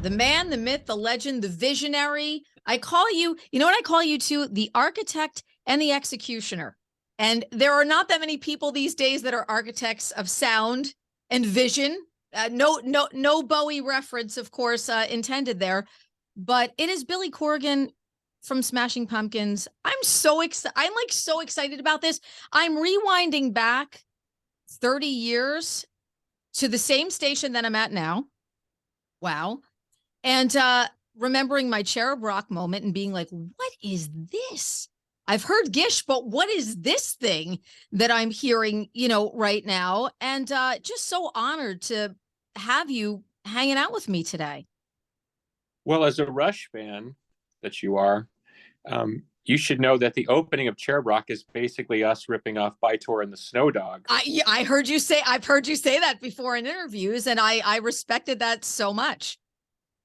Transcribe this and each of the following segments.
the man, the myth, the legend, the visionary. I call you, you know what I call you to? The architect and the executioner. And there are not that many people these days that are architects of sound and vision. No Bowie reference, of course, intended there. But it is Billy Corgan from Smashing Pumpkins. I'm so excited. I'm like so excited about this. I'm rewinding back 30 years to the same station that I'm at now. Wow. And remembering my Cherub Rock moment and being like, what is this? I've heard Gish, but what is this thing that I'm hearing, right now? And just so honored to have you hanging out with me today. Well, as a Rush fan that you are, you should know that the opening of Cherub Rock is basically us ripping off Bytor and the Snow Dog. I've heard you say that before in interviews, and I respected that so much.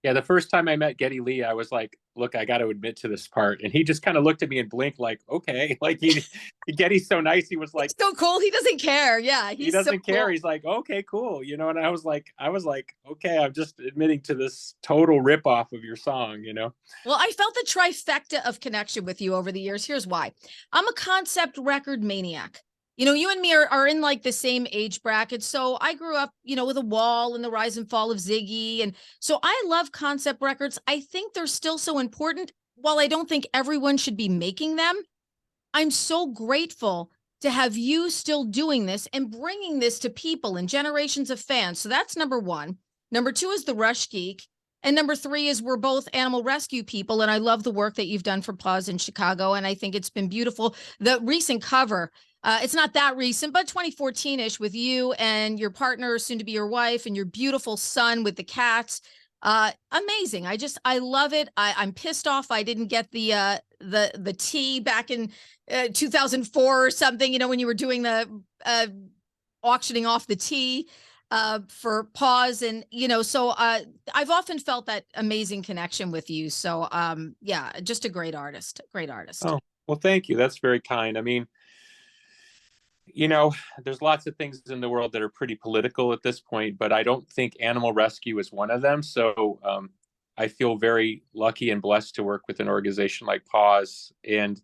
Yeah, the first time I met Geddy Lee, I was like, look, I got to admit to this part. And he just kind of looked at me and blinked like, okay. Like Geddy's so nice. He was like, he's so cool. He doesn't care. Yeah. He doesn't so care. Cool. He's like, okay, cool. And I was like, okay, I'm just admitting to this total ripoff of your song, Well, I felt the trifecta of connection with you over the years. Here's why. I'm a concept record maniac. You and me are in like the same age bracket. So I grew up, with a Wall and the rise and fall of Ziggy. And so I love concept records. I think they're still so important. While I don't think everyone should be making them, I'm so grateful to have you still doing this and bringing this to people and generations of fans. So that's number one. Number two is the Rush Geek. And number three is we're both animal rescue people. And I love the work that you've done for Paws in Chicago. And I think it's been beautiful. The recent cover, it's not that recent, but 2014-ish with you and your partner, soon to be your wife, and your beautiful son with the cats. Amazing. I love it. I'm pissed off I didn't get the tea back in 2004 or something, when you were doing the auctioning off the tea for Paws. And, so I've often felt that amazing connection with you. So, yeah, just a great artist. Oh, well, thank you. That's very kind. I mean, there's lots of things in the world that are pretty political at this point, but I don't think animal rescue is one of them. So I feel very lucky and blessed to work with an organization like Paws. And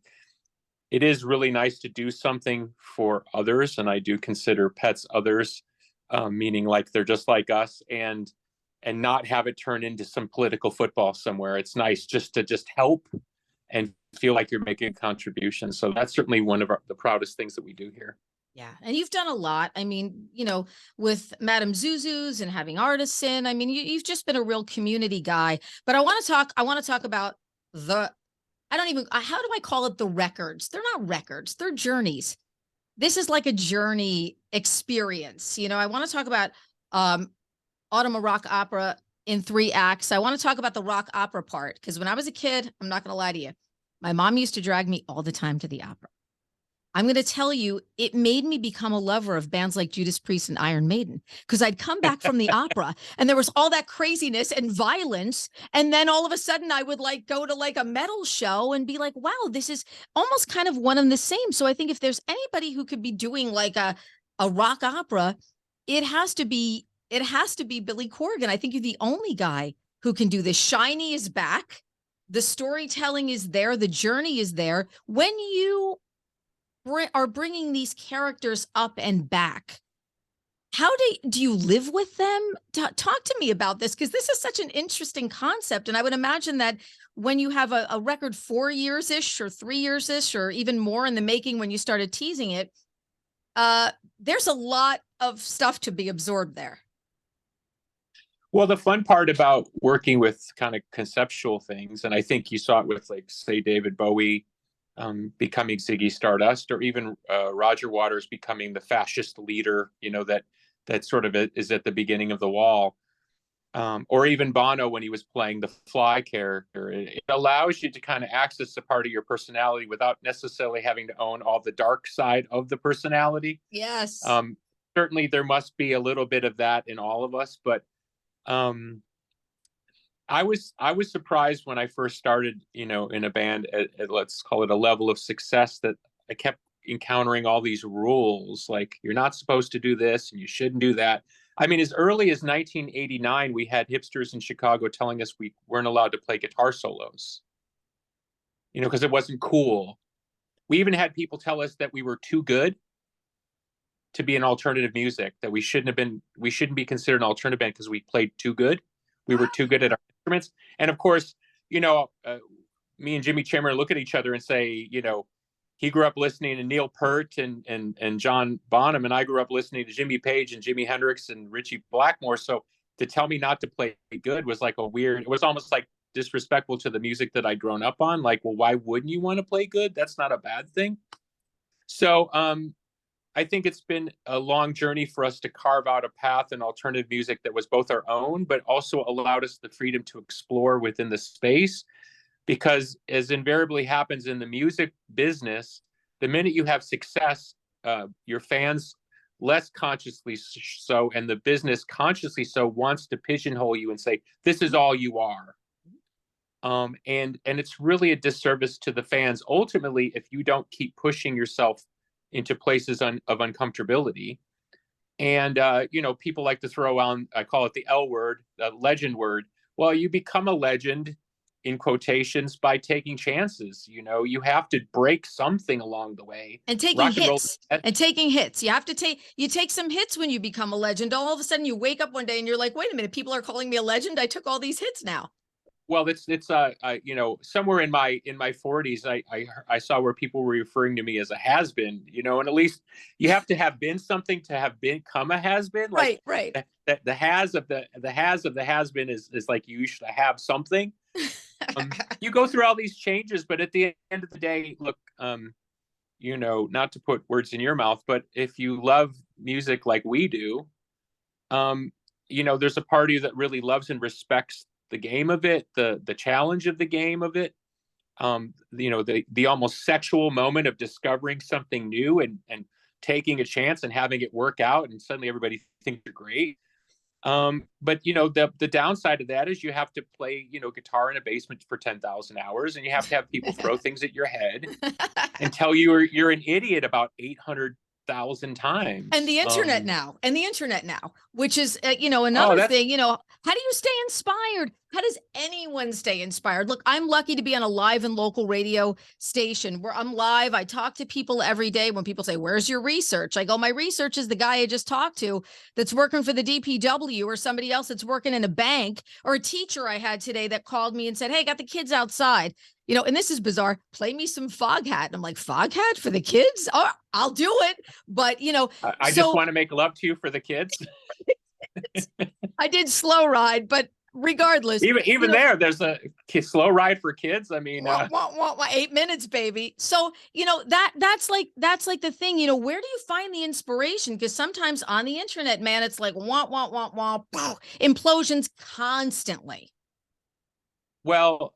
it is really nice to do something for others. And I do consider pets others, meaning like they're just like us, and not have it turn into some political football somewhere. It's nice just to help and feel like you're making a contribution. So that's certainly one of the proudest things that we do here. Yeah. And you've done a lot. I mean, with Madame Zuzu's and having artists in, I mean, you've just been a real community guy. But I want to talk about how do I call it, the records? They're not records, they're journeys. This is like a journey experience. I want to talk about Atum, a rock opera in 3 acts. I want to talk about the rock opera part, because when I was a kid, I'm not going to lie to you, my mom used to drag me all the time to the opera. I'm going to tell you, it made me become a lover of bands like Judas Priest and Iron Maiden, because I'd come back from the opera and there was all that craziness and violence. And then all of a sudden I would like go to like a metal show and be like, wow, this is almost kind of one and the same. So I think if there's anybody who could be doing like a rock opera, it has to be Billy Corgan. I think you're the only guy who can do this. Shiny is back. The storytelling is there. The journey is there. When you are bringing these characters up and back, how do you live with them? Talk to me about this, because this is such an interesting concept. And I would imagine that when you have a record 4 years-ish or 3 years-ish or even more in the making when you started teasing it, there's a lot of stuff to be absorbed there. Well, the fun part about working with kind of conceptual things, and I think you saw it with, like, say, David Bowie becoming Ziggy Stardust, or even Roger Waters becoming the fascist leader, that sort of is at the beginning of the Wall, or even Bono when he was playing the Fly character. It allows you to kind of access a part of your personality without necessarily having to own all the dark side of the personality. Yes. Certainly there must be a little bit of that in all of us, but I was surprised when I first started, in a band at let's call it a level of success, that I kept encountering all these rules, like you're not supposed to do this and you shouldn't do that. I mean, as early as 1989, we had hipsters in Chicago telling us we weren't allowed to play guitar solos, because it wasn't cool. We even had people tell us that we were too good to be an alternative music, that we shouldn't be considered an alternative band because we played too good. We were too good at our instruments. And of course, me and Jimmy Chamberlain look at each other and say, he grew up listening to Neil Peart and John Bonham, and I grew up listening to Jimmy Page and Jimi Hendrix and Ritchie Blackmore. So to tell me not to play good was like it was almost like disrespectful to the music that I'd grown up on. Like, well, why wouldn't you want to play good? That's not a bad thing. So I think it's been a long journey for us to carve out a path in alternative music that was both our own, but also allowed us the freedom to explore within the space. Because as invariably happens in the music business, the minute you have success, your fans less consciously so, and the business consciously so, wants to pigeonhole you and say, this is all you are. And it's really a disservice to the fans, ultimately, if you don't keep pushing yourself into places of uncomfortability. And, people like to throw on, I call it the L word, the legend word. Well, you become a legend, in quotations, by taking chances. You have to break something along the way. And taking hits. You have to take some hits when you become a legend. All of a sudden you wake up one day and you're like, wait a minute, people are calling me a legend. I took all these hits now. Well, it's somewhere in my 40s, I saw where people were referring to me as a has-been, and at least you have to have been something to have become a has-been. Like, right. The has of the has-been is like you should have something. You go through all these changes, but at the end of the day, look, not to put words in your mouth, but if you love music like we do, there's a part of you that really loves and respects the game of it, the challenge of the game of it, the almost sexual moment of discovering something new and taking a chance and having it work out, and suddenly everybody thinks you're great. But the downside of that is you have to play, guitar in a basement for 10,000 hours, and you have to have people throw things at your head and tell you you're an idiot about 800,000 times. And the internet now, which is, another thing, how do you stay inspired? How does anyone stay inspired? Look, I'm lucky to be on a live and local radio station where I'm live. I talk to people every day. When people say, where's your research? I go, my research is the guy I just talked to that's working for the DPW, or somebody else that's working in a bank, or a teacher I had today that called me and said, hey, got the kids outside. And this is bizarre. Play me some Foghat. And I'm like, Foghat for the kids? Oh, I'll do it. But, I just want to make love to you for the kids. I did Slow Ride, but regardless, even there's a slow ride for kids. I mean, 8 minutes, baby. So, that's like the thing, where do you find the inspiration? Because sometimes on the internet, man, it's like, implosions constantly. Well,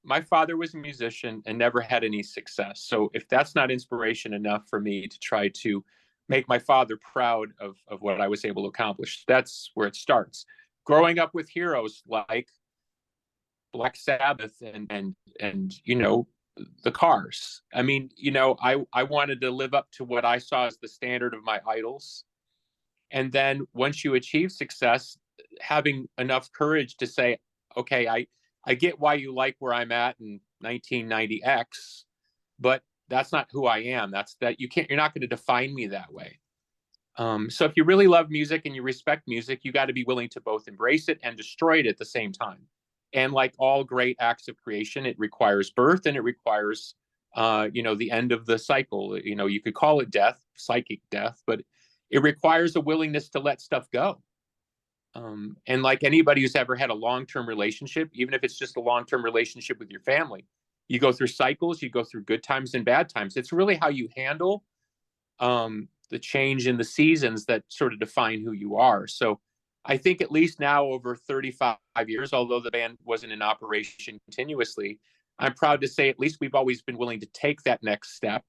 my father was a musician and never had any success. So if that's not inspiration enough for me to try to make my father proud of what I was able to accomplish, that's where it starts. Growing up with heroes like Black Sabbath and the Cars. I mean, I wanted to live up to what I saw as the standard of my idols. And then once you achieve success, having enough courage to say, okay, I get why you like where I'm at in 1990X, but that's not who I am. You're not going to define me that way. So if you really love music and you respect music, you got to be willing to both embrace it and destroy it at the same time. And like all great acts of creation, it requires birth and it requires, the end of the cycle. You could call it death, psychic death, but it requires a willingness to let stuff go. And like anybody who's ever had a long-term relationship, even if it's just a long-term relationship with your family, you go through cycles, you go through good times and bad times. It's really how you handle the change in the seasons that sort of define who you are. So I think at least now over 35 years, although the band wasn't in operation continuously, I'm proud to say at least we've always been willing to take that next step,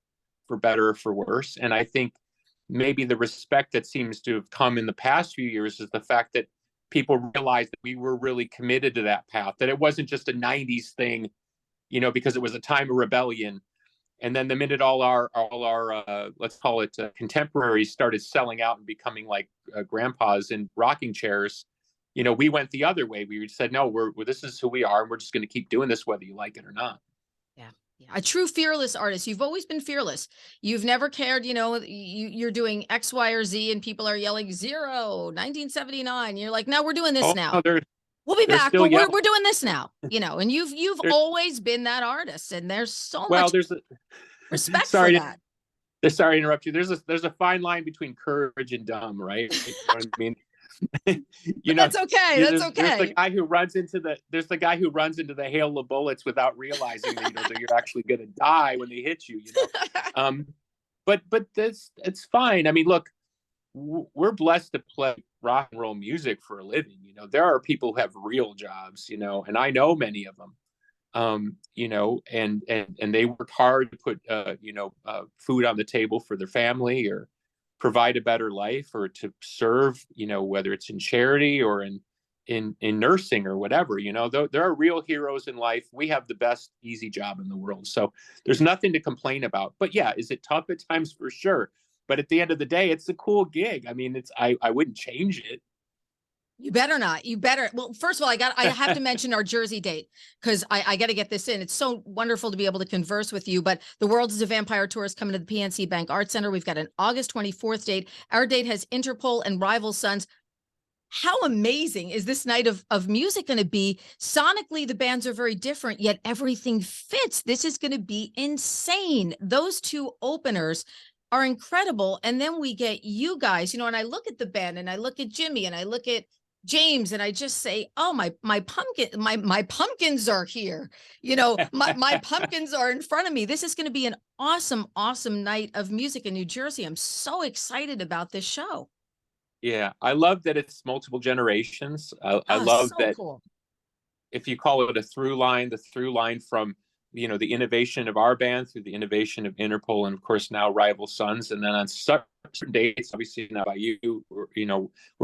for better or for worse. And I think maybe the respect that seems to have come in the past few years is the fact that people realized that we were really committed to that path, that it wasn't just a 90s thing, because it was a time of rebellion. And then the minute all our let's call it contemporaries started selling out and becoming like grandpas in rocking chairs, we went the other way. We said, no, this is who we are, and we're just going to keep doing this whether you like it or not. Yeah. Yeah. A true fearless artist. You've always been fearless. You've never cared, you're doing X, Y, or Z and people are yelling 1979. You're like, no, we're doing this Oh, now. no, We'll be they're back, still but yelling. we're doing this now, and you've There's, always been that artist, and there's so well, much there's respect for sorry that. sorry to interrupt you. There's a fine line between courage and dumb, right? You know what I mean? That's okay. That's okay. There's the guy who runs into the hail of bullets without realizing that you're actually going to die when they hit you. But it's fine. I mean, look, we're blessed to play rock and roll music for a living. There are people who have real jobs, and I know many of them. And they work hard to put food on the table for their family, or provide a better life, or to serve, whether it's in charity or in nursing or whatever. There are real heroes in life. We have the best easy job in the world, so there's nothing to complain about. But yeah, is it tough at times? For sure. But at the end of the day, it's a cool gig. I mean, I wouldn't change it. You better not. You better. Well, first of all, I have to mention our Jersey date, because I got to get this in. It's so wonderful to be able to converse with you. But the World is a Vampire tour is coming to the PNC Bank Arts Center. We've got an August 24th date. Our date has Interpol and Rival Sons. How amazing is this night of music going to be? Sonically, the bands are very different, yet everything fits. This is going to be insane. Those two openers are incredible. And then we get you guys, and I look at the band, and I look at Jimmy, and I look at James, and I just say, oh, my pumpkins are here. My pumpkins are in front of me. This is going to be an awesome, awesome night of music in New Jersey. I'm so excited about this show. Yeah, I love that it's multiple generations. I love So that. cool. If you call it a through line, the through line from the innovation of our band through the innovation of Interpol, and of course now Rival Sons, and then on certain dates, obviously now by you, where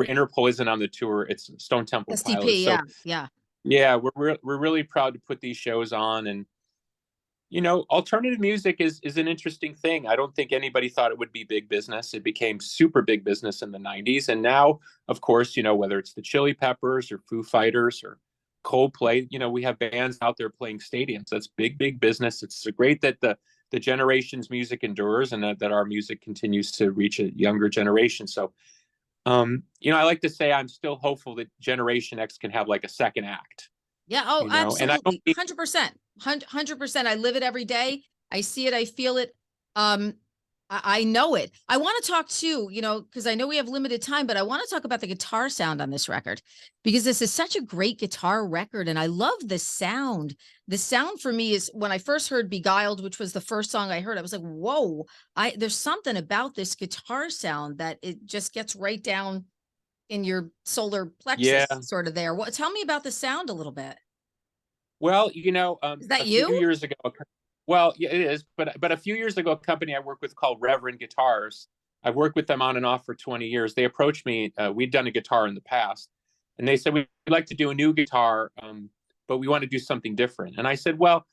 Interpol isn't on the tour, it's Stone Temple STP, Pilots. yeah, So yeah. yeah, we're really proud to put these shows on. And alternative music is an interesting thing. I don't think anybody thought it would be big business. It became super big business in the 90s. And now, of course, whether it's the Chili Peppers or Foo Fighters or Coldplay, we have bands out there playing stadiums. That's big, big business. It's great that the generation's music endures, and that our music continues to reach a younger generation. So, I like to say I'm still hopeful that Generation X can have like a second act. Yeah. Oh, And I don't absolutely. 100%. 100%. I live it every day. I see it. I feel it. I know it. I want to talk too, because I know we have limited time, but I want to talk about the guitar sound on this record, because this is such a great guitar record. And I love the sound. The sound for me is, when I first heard Beguiled, which was the first song I heard, I was like, whoa, there's something about this guitar sound that it just gets right down in your solar plexus, sort of there. Tell me about the sound a little bit. Well, Is that a few you? years ago, well, yeah, it is, but a few years ago, a company I work with called Reverend Guitars, I've worked with them on and off for 20 years. They approached me. We'd done a guitar in the past, and they said, we'd like to do a new guitar, but we want to do something different. And I said, well,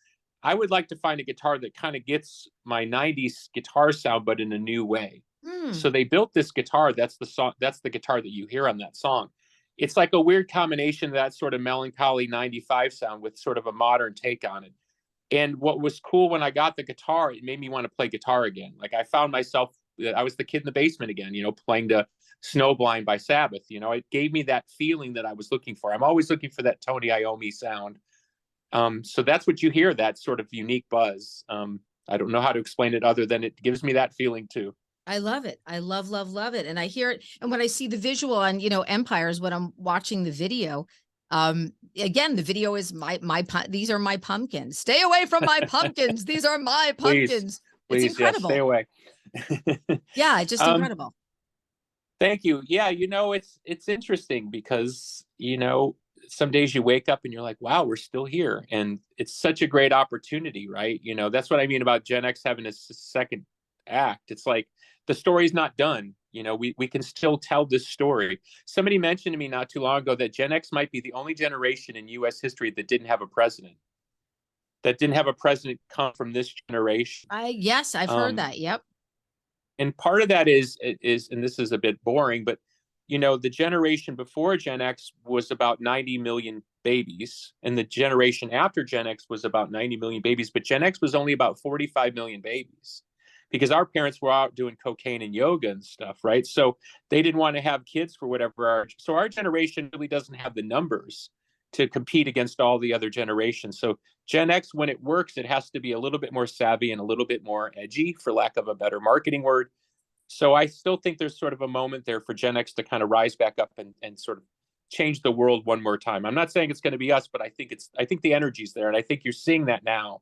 I would like to find a guitar that kind of gets my 90s guitar sound, but in a new way. So they built this guitar. That's the song. That's the guitar that you hear on that song. It's like a weird combination of that sort of melancholy 95 sound with sort of a modern take on it. And what was cool when I got the guitar, it made me want to play guitar again. Like I found myself, I was the kid in the basement again, playing to Snowblind by Sabbath. It gave me that feeling that I was looking for. I'm always looking for that Tony Iommi sound. So that's what you hear, that sort of unique buzz. I don't know how to explain it other than it gives me that feeling too. I love it. I love it. And I hear it. And when I see the visual on, Empires, when I'm watching the video, again, the video is these are my pumpkins. Stay away from my pumpkins. These are my pumpkins. Please, it's incredible. Yes, stay away. Yeah, just incredible. Thank you. Yeah, it's interesting because, some days you wake up and you're like, wow, we're still here. And it's such a great opportunity, right? That's what I mean about Gen X having a second act. It's like the story's not done. We can still tell this story. Somebody mentioned to me not too long ago that Gen X might be the only generation in US history that didn't have a president. that didn't have a president come from this generation. Yes, I've heard Um, that. Yep. and part of that is, and this is a bit boring, but the generation before Gen X was about 90 million babies, and the generation after Gen X was about 90 million babies, but Gen X was only about 45 million babies because our parents were out doing cocaine and yoga and stuff, right? So they didn't want to have kids for whatever. So our generation really doesn't have the numbers to compete against all the other generations. So Gen X, when it works, it has to be a little bit more savvy and a little bit more edgy, for lack of a better marketing word. So I still think there's sort of a moment there for Gen X to kind of rise back up and sort of change the world one more time. I'm not saying it's going to be us, but I think the energy's there, and I think you're seeing that now.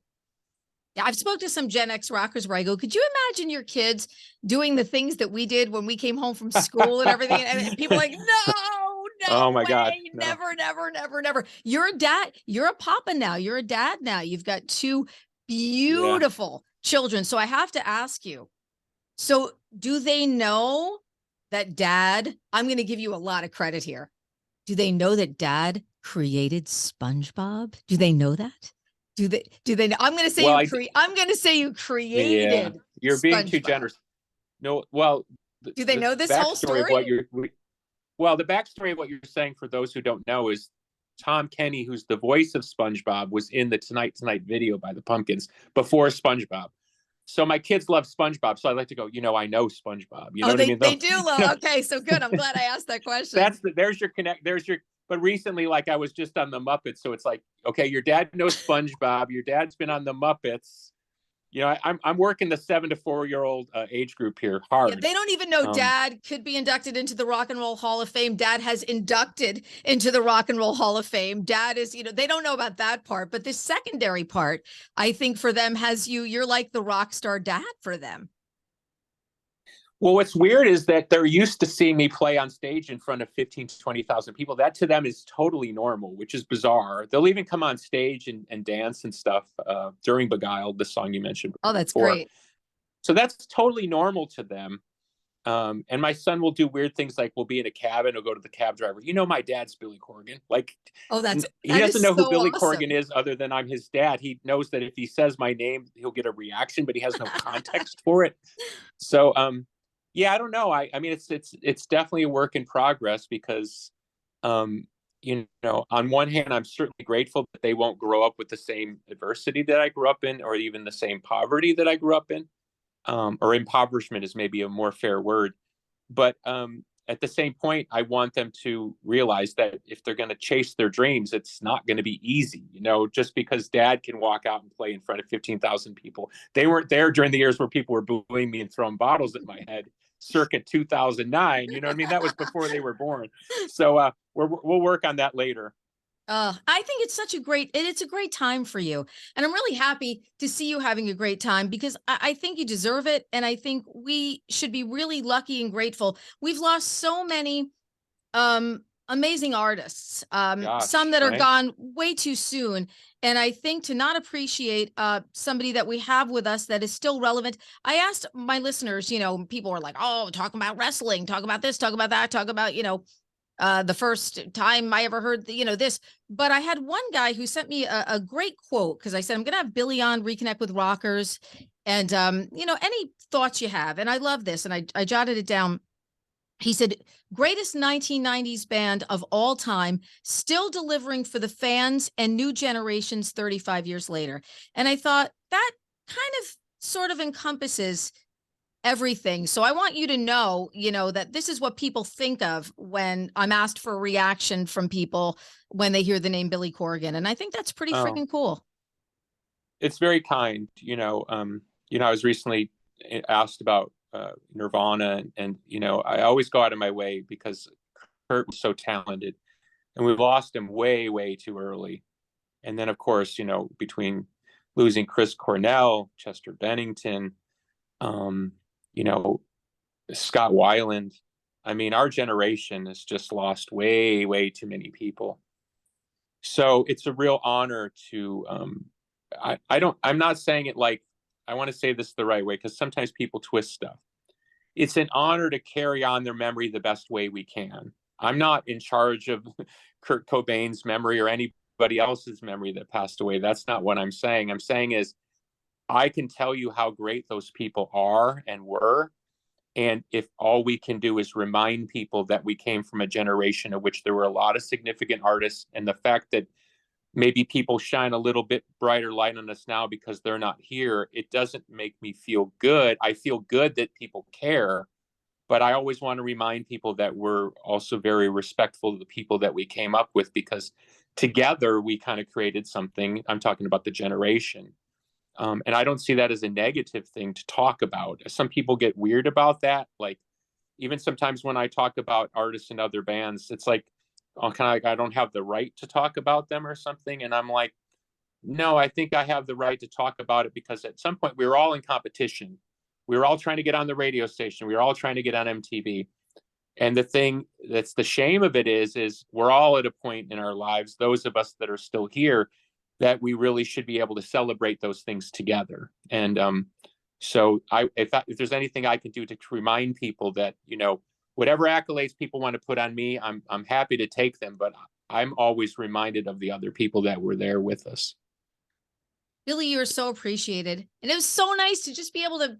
Yeah, I've spoke to some Gen X rockers where I go, could you imagine your kids doing the things that we did when we came home from school and everything? And people are like, no, Oh no my God, way, no. never, never, never, never. You're a dad. You're a papa now. You're a dad now. You've got two beautiful children. So I have to ask you, so do they know that dad, I'm going to give you a lot of credit here. Do they know that dad created SpongeBob? Do they know that? Do they know? I'm going to say Well, I'm going to say you yeah, created you're being too SpongeBob. generous. No, well, Do they know this whole backstory of story? what the backstory of what you're saying, for those who don't know, is Tom Kenny, who's the voice of SpongeBob, was in the Tonight Tonight video by the Pumpkins before SpongeBob. So my kids love SpongeBob, so I like to go, I know SpongeBob. You know Oh, what I they mean? they do love. Okay, so good. I'm glad I asked that question. There's your connect. But recently, like, I was just on the Muppets, so it's like, okay, your dad knows SpongeBob. Your dad's been on the Muppets. I'm working the 7 to 4-year-old age group here hard. Yeah, they don't even know dad could be inducted into the Rock and Roll Hall of Fame. Dad has inducted into the Rock and Roll Hall of Fame. Dad is, they don't know about that part, but this secondary part, I think for them you're like the rock star dad for them. Well, what's weird is that they're used to seeing me play on stage in front of 15 to 20,000 people. That to them is totally normal, which is bizarre. They'll even come on stage and dance and stuff during Beguiled, the song you mentioned before. Oh, that's great. So that's totally normal to them. And my son will do weird things, like we'll be in a cab and he'll go to the cab driver. My dad's Billy Corgan. Like, oh, he doesn't know who Billy awesome. Corgan is other than I'm his dad. He knows that if he says my name, he'll get a reaction, but he has no context for it. So, yeah, I don't know. I mean, it's definitely a work in progress because, on one hand, I'm certainly grateful that they won't grow up with the same adversity that I grew up in, or even the same poverty that I grew up in. Or impoverishment is maybe a more fair word. But at the same point, I want them to realize that if they're going to chase their dreams, it's not going to be easy. Just because dad can walk out and play in front of 15,000 people. They weren't there during the years where people were booing me and throwing bottles at my head circa 2009. You know what I mean? That was before they were born. So we'll work on that later. I think it's a great time for you. And I'm really happy to see you having a great time because I think you deserve it. And I think we should be really lucky and grateful. We've lost so many amazing artists, some that are gone way too soon. And I think to not appreciate somebody that we have with us that is still relevant. I asked my listeners, people were like, oh, talk about wrestling, talk about this, talk about that, talk about, the first time I ever heard, this, but I had one guy who sent me a great quote because I said, I'm going to have Billy on Reconnect with Rockers. And, any thoughts you have. And I love this. And I jotted it down. He said, greatest 1990s band of all time, still delivering for the fans and new generations 35 years later. And I thought that kind of sort of encompasses everything. So I want you to know, that this is what people think of when I'm asked for a reaction from people when they hear the name Billy Corgan. And I think that's pretty freaking cool. It's very kind. I was recently asked about Nirvana and I always go out of my way because Kurt was so talented and we've lost him way, way too early. And then of course, between losing Chris Cornell, Chester Bennington, Scott Weiland. I mean, our generation has just lost way, way too many people. So it's a real honor to, I'm not saying it like, I want to say this the right way because sometimes people twist stuff. It's an honor to carry on their memory the best way we can. I'm not in charge of Kurt Cobain's memory or anybody anybody else's memory that passed away. That's not what I'm saying. I'm saying is I can tell you how great those people are and were. And if all we can do is remind people that we came from a generation in which there were a lot of significant artists, and the fact that maybe people shine a little bit brighter light on us now because they're not here, it doesn't make me feel good. I feel good that people care, but I always want to remind people that we're also very respectful of the people that we came up with, because together we kind of created something. I'm talking about the generation. And I don't see that as a negative thing to talk about. Some people get weird about that. Like, even sometimes when I talk about artists and other bands, it's like, kind of like I don't have the right to talk about them or something. And I'm like, no, I think I have the right to talk about it, because at some point we were all in competition. We were all trying to get on the radio station. We were all trying to get on MTV. And the thing that's the shame of it is we're all at a point in our lives, those of us that are still here, that we really should be able to celebrate those things together. And so if there's anything I can do to remind people that, whatever accolades people want to put on me, I'm happy to take them, but I'm always reminded of the other people that were there with us. Billy, you are so appreciated. And it was so nice to just be able to,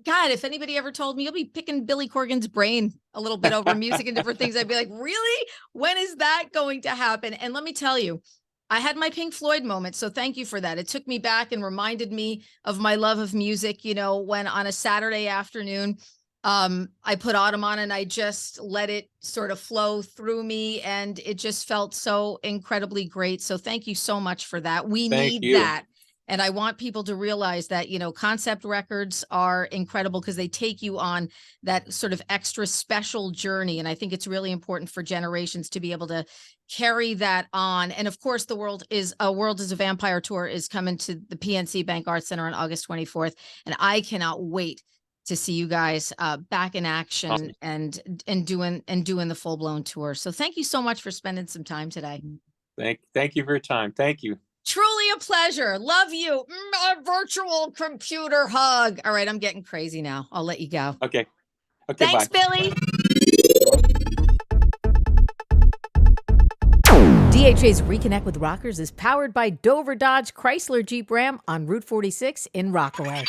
God, if anybody ever told me you'll be picking Billy Corgan's brain a little bit over music and different things, I'd be like, really? When is that going to happen? And let me tell you, I had my Pink Floyd moment, so thank you for that. It took me back and reminded me of my love of music, when on a Saturday afternoon, I put Atum on and I just let it sort of flow through me, and it just felt so incredibly great. So thank you so much for that. We need that. And I want people to realize that, concept records are incredible because they take you on that sort of extra special journey. And I think it's really important for generations to be able to carry that on. And of course, the World is a Vampire tour is coming to the PNC Bank Arts Center on August 24th. And I cannot wait to see you guys back in action. Awesome. and doing the full blown tour. So thank you so much for spending some time today. Thank you for your time. Thank you. Truly a pleasure. Love you. A virtual computer hug. All right, I'm getting crazy now. I'll let you go. Okay. Thanks, bye. Billy. DHA's Reconnect with Rockers is powered by Dover Dodge Chrysler Jeep Ram on Route 46 in Rockaway.